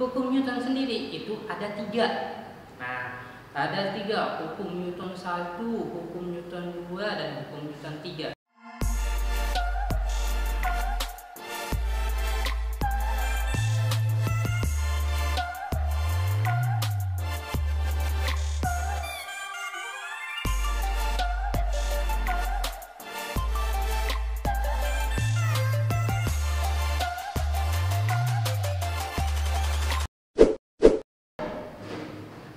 hukum Newton sendiri itu ada tiga. Nah, ada tiga, hukum Newton 1, hukum Newton 2, dan hukum Newton 3.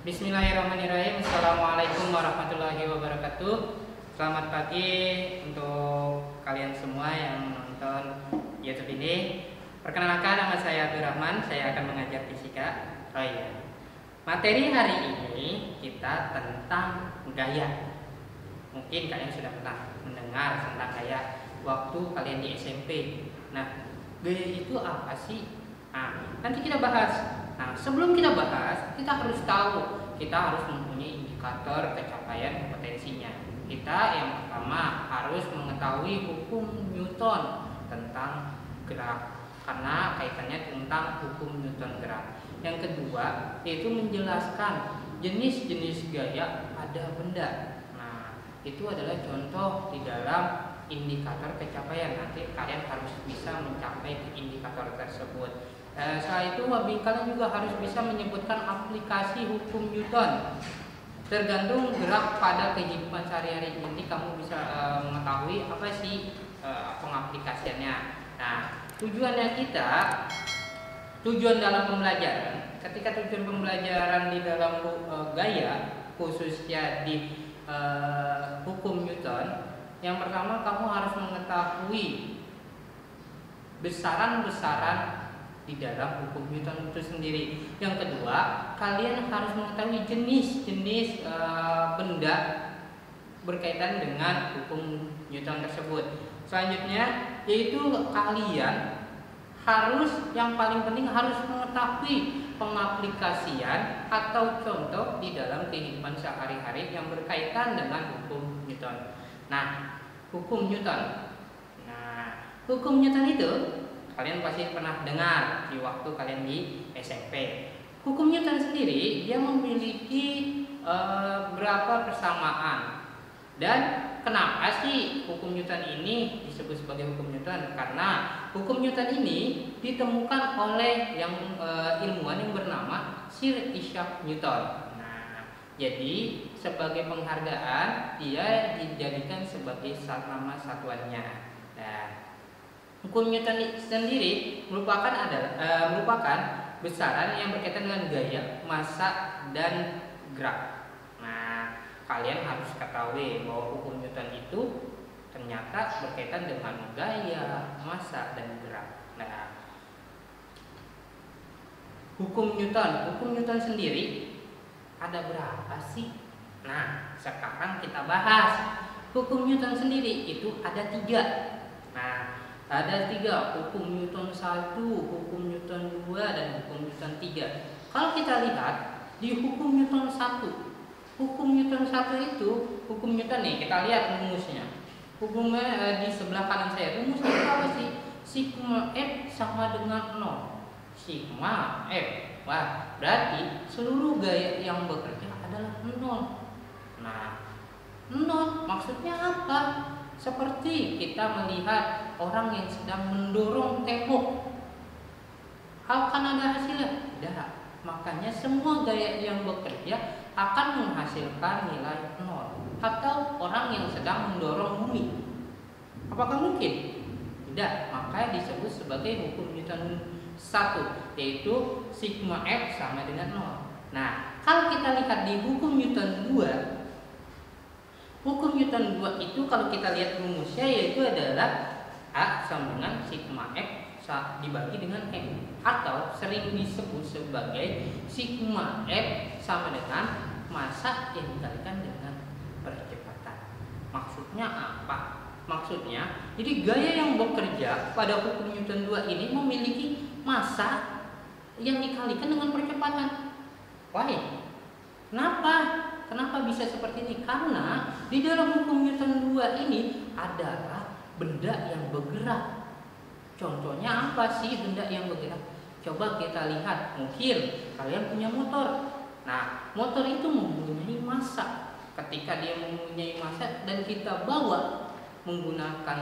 Bismillahirrahmanirrahim. Assalamualaikum warahmatullahi wabarakatuh. Selamat pagi untuk kalian semua yang nonton YouTube ini. Perkenalkan, nama saya Abdurrahman. Saya akan mengajar fisika. Oh iya, materi hari ini kita tentang gaya. Mungkin kalian sudah pernah mendengar tentang gaya waktu kalian di SMP. Nah, gaya itu apa sih? Nah, nanti kita bahas. Nah, sebelum kita bahas, kita harus tahu, kita harus mempunyai indikator pencapaian kompetensinya. Kita yang pertama harus mengetahui hukum Newton tentang gerak, karena kaitannya tentang hukum Newton gerak. Yang kedua, yaitu menjelaskan jenis-jenis gaya pada benda. Nah, itu adalah contoh di dalam indikator pencapaian. Nanti kalian harus bisa mencapai indikator tersebut. Setelah itu, kalian juga harus bisa menyebutkan aplikasi hukum Newton. Tergantung gerak pada kehidupan sehari-hari, ini kamu bisa mengetahui apa sih pengaplikasiannya. Nah, tujuan dalam pembelajaran, ketika tujuan pembelajaran di dalam gaya, khususnya di hukum Newton, yang pertama kamu harus mengetahui besaran-besaran di dalam hukum Newton itu sendiri. Yang kedua, kalian harus mengetahui jenis-jenis benda berkaitan dengan hukum Newton tersebut. Selanjutnya, yaitu kalian harus, yang paling penting harus mengetahui pengaplikasian atau contoh di dalam kehidupan sehari-hari yang berkaitan dengan hukum Newton. Nah, hukum Newton. Nah, hukum Newton itu kalian pasti pernah dengar di waktu kalian di SMP. Hukum Newton sendiri dia memiliki berapa persamaan. Dan kenapa sih hukum Newton ini disebut sebagai hukum Newton? Karena hukum Newton ini ditemukan oleh ilmuwan yang bernama Sir Isaac Newton. Nah, jadi sebagai penghargaan dia dijadikan sebagai nama satuannya. Nah, hukum Newton sendiri merupakan besaran yang berkaitan dengan gaya, massa, dan gerak. Nah, kalian harus ketahui bahwa hukum Newton itu ternyata berkaitan dengan gaya, massa, dan gerak. Nah, hukum Newton sendiri ada berapa sih? Nah, sekarang kita bahas. Hukum Newton sendiri itu ada tiga. Nah, ada tiga, hukum Newton 1, hukum Newton 2, dan hukum Newton 3. Kalau kita lihat di hukum Newton 1, hukum Newton 1 itu, hukum Newton nih, kita lihat rumusnya. Hukumnya di sebelah kanan saya. Rumusnya itu apa sih? Sigma F sama dengan 0. Sigma F. Wah, berarti seluruh gaya yang bekerja adalah 0. Nah, 0 maksudnya apa? Seperti kita melihat orang yang sedang mendorong tembok, akan ada hasilnya? Tidak. Makanya semua gaya yang bekerja akan menghasilkan nilai 0. Atau orang yang sedang mendorong bumi, apakah mungkin? Tidak. Makanya disebut sebagai hukum Newton 1, yaitu sigma F sama dengan 0. Nah, kalau kita lihat di hukum Newton 2, hukum Newton 2 itu kalau kita lihat rumusnya, yaitu adalah A sama dengan sigma F dibagi dengan M, atau sering disebut sebagai sigma F sama dengan massa yang dikalikan dengan percepatan. Maksudnya apa? Maksudnya, jadi gaya yang bekerja pada hukum Newton 2 ini memiliki massa yang dikalikan dengan percepatan. Why? Kenapa bisa seperti ini? Karena di dalam hukum Newton 2 ini adalah benda yang bergerak. Contohnya apa sih benda yang bergerak? coba kita lihat, mungkin kalian punya motor. Nah, motor itu mempunyai massa. Ketika dia mempunyai massa dan kita bawa menggunakan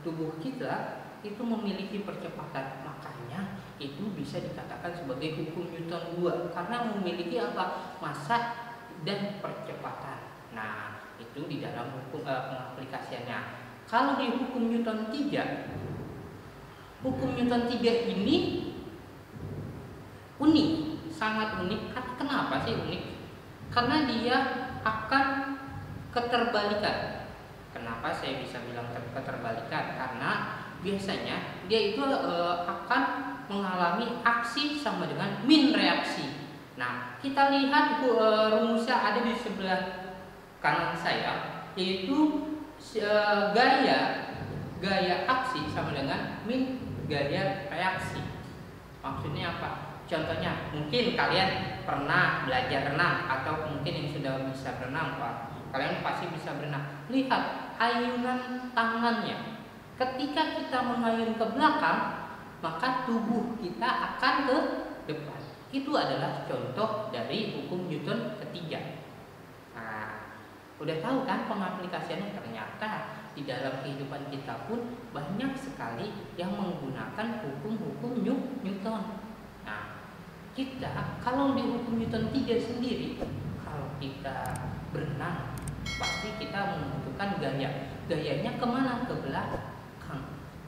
tubuh kita, itu memiliki percepatan. Makanya itu bisa dikatakan sebagai hukum Newton 2 karena memiliki apa? Massa dan percepatan. Nah, itu di dalam hukum pengaplikasiannya. Kalau di hukum Newton 3, hukum Newton 3 ini unik, sangat unik. Kenapa sih unik? Karena dia akan keterbalikan. Kenapa saya bisa bilang keterbalikan? Karena biasanya dia itu akan mengalami aksi sama dengan min reaksi. Nah, kita lihat rumusnya ada di sebelah kanan saya, yaitu gaya aksi sama dengan min gaya reaksi. Maksudnya apa? Contohnya, mungkin kalian pernah belajar renang atau mungkin yang sudah bisa berenang, Pak. Kalian pasti bisa berenang. Lihat ayunan tangannya. Ketika kita mengayun ke belakang, maka tubuh kita akan ke depan. Itu adalah contoh dari hukum Newton ketiga. Nah, udah tahu kan pengaplikasiannya? Ternyata di dalam kehidupan kita pun banyak sekali yang menggunakan hukum-hukum Newton. Nah, kita kalau di hukum Newton 3 sendiri, kalau kita berenang pasti kita membutuhkan gayanya kemana? Ke belakang.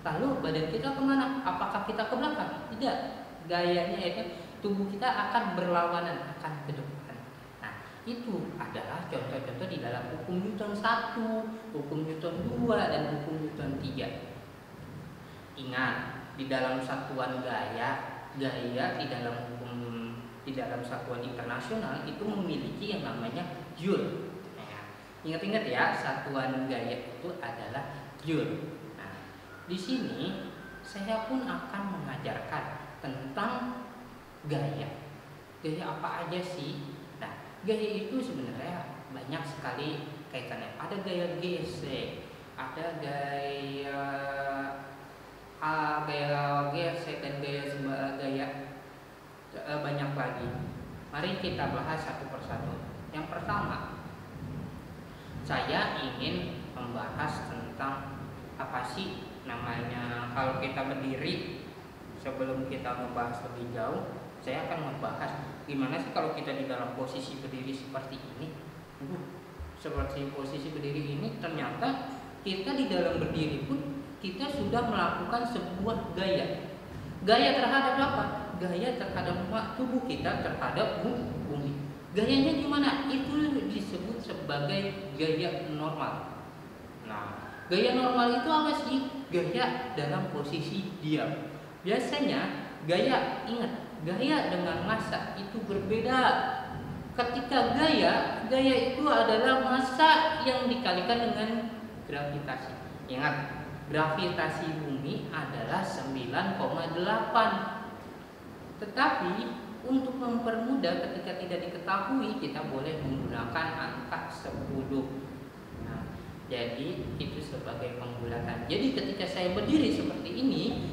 Lalu badan kita kemana? Apakah kita ke belakang? Tidak. Gayanya itu tubuh kita akan berlawanan, akan ke depan. Nah, itu adalah contoh-contoh di dalam hukum Newton 1, hukum Newton 2, dan hukum Newton 3. Ingat, di dalam satuan gaya di dalam satuan internasional itu memiliki yang namanya joule. Nah, ingat-ingat ya, satuan gaya itu adalah joule. Nah, di sini saya pun akan mengajarkan tentang gaya. Gaya apa aja sih? Nah, gaya itu sebenarnya banyak sekali kaitannya. Ada gaya gesek, ada gaya gesek dan gaya banyak lagi. Mari kita bahas satu persatu. Yang pertama, saya ingin membahas tentang apa sih namanya kalau kita berdiri. Sebelum kita membahas lebih jauh, saya akan membahas gimana sih kalau kita di dalam posisi berdiri seperti ini. Seperti posisi berdiri ini, ternyata kita di dalam berdiri pun kita sudah melakukan sebuah gaya. Gaya terhadap apa? Gaya terhadap tubuh kita terhadap bumi. Gayanya gimana? Itu disebut sebagai gaya normal. Nah, gaya normal itu apa sih? Gaya dalam posisi diam. Biasanya gaya dengan massa itu berbeda. Ketika gaya itu adalah massa yang dikalikan dengan gravitasi. Ingat, gravitasi bumi adalah 9,8. Tetapi untuk mempermudah ketika tidak diketahui, kita boleh menggunakan angka 10. Nah, jadi itu sebagai pembulatan. Jadi ketika saya berdiri seperti ini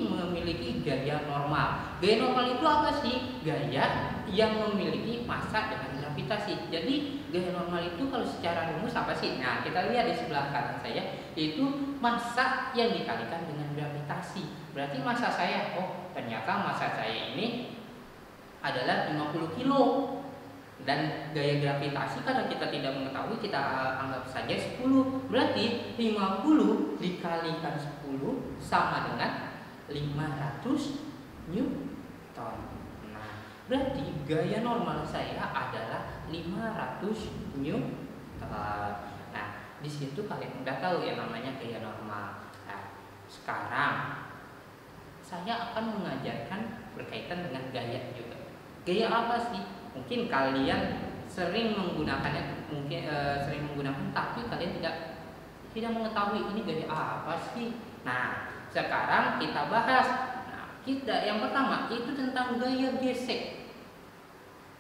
memiliki gaya normal. Gaya normal itu apa sih? Gaya yang memiliki massa dengan gravitasi. Jadi gaya normal itu kalau secara rumus apa sih? Nah, kita lihat di sebelah kanan saya, yaitu massa yang dikalikan dengan gravitasi. Berarti massa saya, ternyata massa saya ini adalah 50 kilo. Dan gaya gravitasi karena kita tidak mengetahui, kita anggap saja 10. Berarti 50 dikalikan 10 sama dengan 500 Newton. Nah, berarti gaya normal saya adalah 500 Newton. Nah, di situ kalian udah tahu ya namanya gaya normal. Nah, sekarang saya akan mengajarkan berkaitan dengan gaya juga. Gaya apa sih? Mungkin kalian sering menggunakannya, tapi kalian tidak mengetahui ini gaya apa sih. Nah, sekarang kita bahas. Nah, yang pertama itu tentang gaya gesek.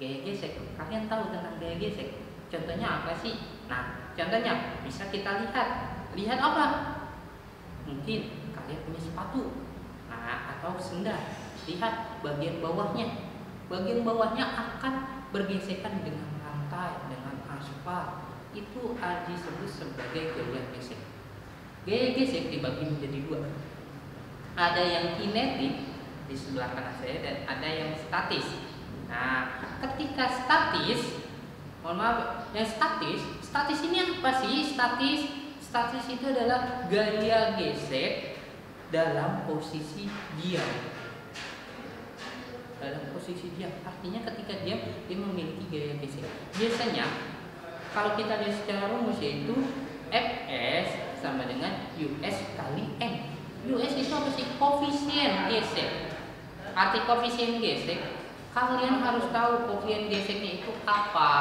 Gaya gesek, kalian tahu tentang gaya gesek? Contohnya apa sih? Nah, contohnya bisa kita lihat apa? Mungkin kalian punya sepatu, atau sendal. lihat bagian bawahnya. Bagian bawahnya akan bergesekan dengan lantai, dengan aspal. Itu disebut sebagai gaya gesek. Gaya gesek dibagi menjadi dua. Ada yang kinetik di sebelah kanan saya dan ada yang statis. Nah, ketika statis, mohon maaf, yang statis ini apa sih? Statis itu adalah gaya gesek dalam posisi diam. Dalam posisi diam, artinya ketika diam dia memiliki gaya gesek. Biasanya kalau kita lihat secara rumus yaitu Fs sama dengan US kali N. US itu apa sih? Koefisien gesek. Arti koefisien gesek, kalian harus tahu koefisien geseknya itu apa.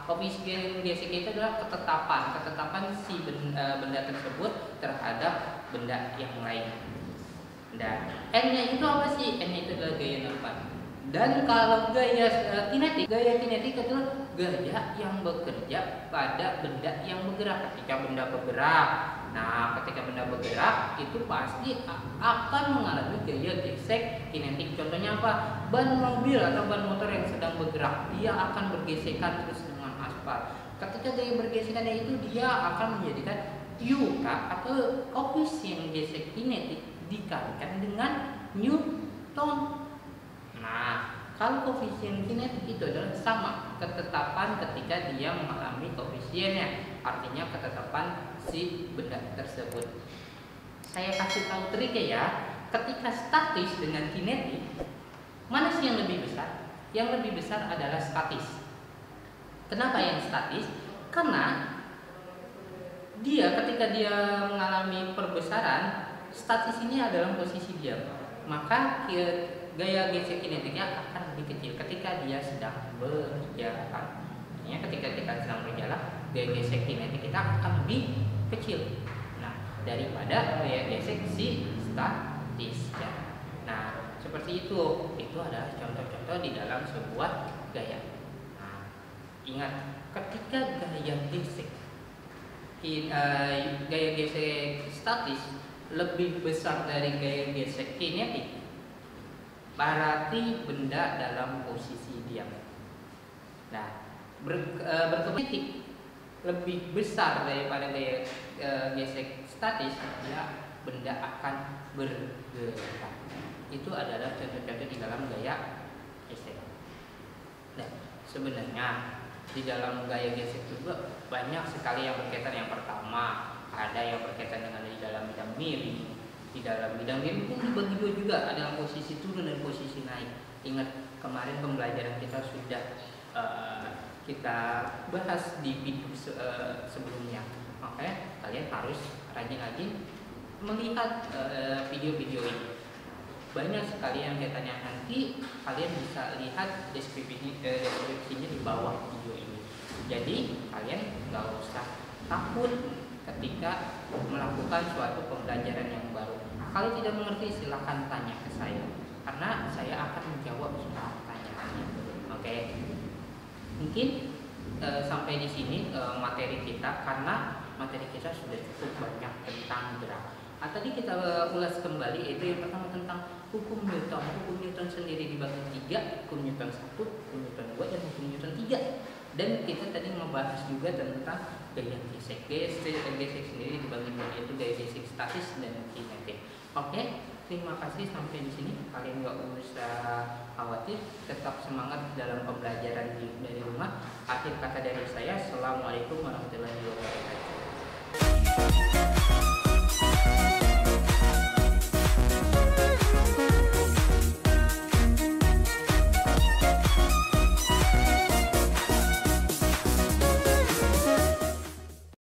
Koefisien gesek itu adalah ketetapan si benda tersebut terhadap benda yang lain. Dan N-nya itu apa sih? N-nya itu adalah gaya depan. Dan kalau gaya kinetik adalah gaya yang bekerja pada benda yang bergerak. Ketika benda bergerak, ketika benda bergerak itu pasti akan mengalami gaya gesek kinetik. Contohnya apa? Ban mobil atau ban motor yang sedang bergerak, dia akan bergesekan terus dengan aspal. Ketika gaya bergesekannya itu dia akan menjadikan UK atau koefisien gesek kinetik dikalikan dengan Newton. Nah, kalau koefisien kinetik itu adalah sama ketetapan ketika dia mengalami koefisiennya, artinya ketetapan si benda tersebut. Saya kasih tahu triknya ya. Ketika statis dengan kinetik, mana sih yang lebih besar? Yang lebih besar adalah statis. Kenapa yang statis? Karena ketika dia mengalami perbesaran, statis ini adalah posisi diam, maka gaya gesek kinetiknya akan lebih kecil ketika dia sedang berjalan. Artinya ketika kita sedang berjalan, gaya gesek kinetik kita akan lebih kecil. Nah, daripada gaya gesek si statis. Ya. Nah, seperti itu. Itu adalah contoh-contoh di dalam sebuah gaya. Nah, ingat, ketika gaya gesek statis lebih besar dari gaya gesek kinetik, berarti benda dalam posisi diam. Nah, berkinetik lebih besar daripada gaya gesek statis, ya benda akan bergerak. Itu adalah contoh-contoh di dalam gaya gesek. Nah, sebenarnya di dalam gaya gesek juga banyak sekali yang berkaitan. Yang pertama, ada yang berkaitan dengan di dalam bidang miring. Di dalam bidang miring pun dibagi dua juga, ada yang posisi turun dan posisi naik. Ingat kemarin pembelajaran kita sudah kita bahas di video sebelumnya. Makanya kalian harus rajin-rajin melihat video-video ini. Banyak sekali yang kaitannya, nanti kalian bisa lihat deskripsinya di bawah video ini. Jadi kalian nggak usah takut ketika melakukan suatu pembelajaran yang baru. Kalau tidak mengerti silahkan tanya ke saya, karena saya akan menjawab semua pertanyaannya. Oke. Mungkin sampai di sini materi kita, karena materi kita sudah cukup banyak tentang gerak. Tadi kita ulas kembali, yaitu yang pertama tentang hukum Newton. Hukum Newton sendiri dibagi 3, hukum Newton 1, hukum Newton 2, dan hukum Newton 3. Dan kita tadi membahas juga tentang gaya gesek. Gaya gesek sendiri dibagi 2, yaitu gaya gesek statis dan kinetik. Oke, terima kasih sampai di sini. Kalian nggak usah khawatir, tetap semangat dalam pembelajaran dari rumah. Akhir kata dari saya, assalamualaikum warahmatullahi wabarakatuh.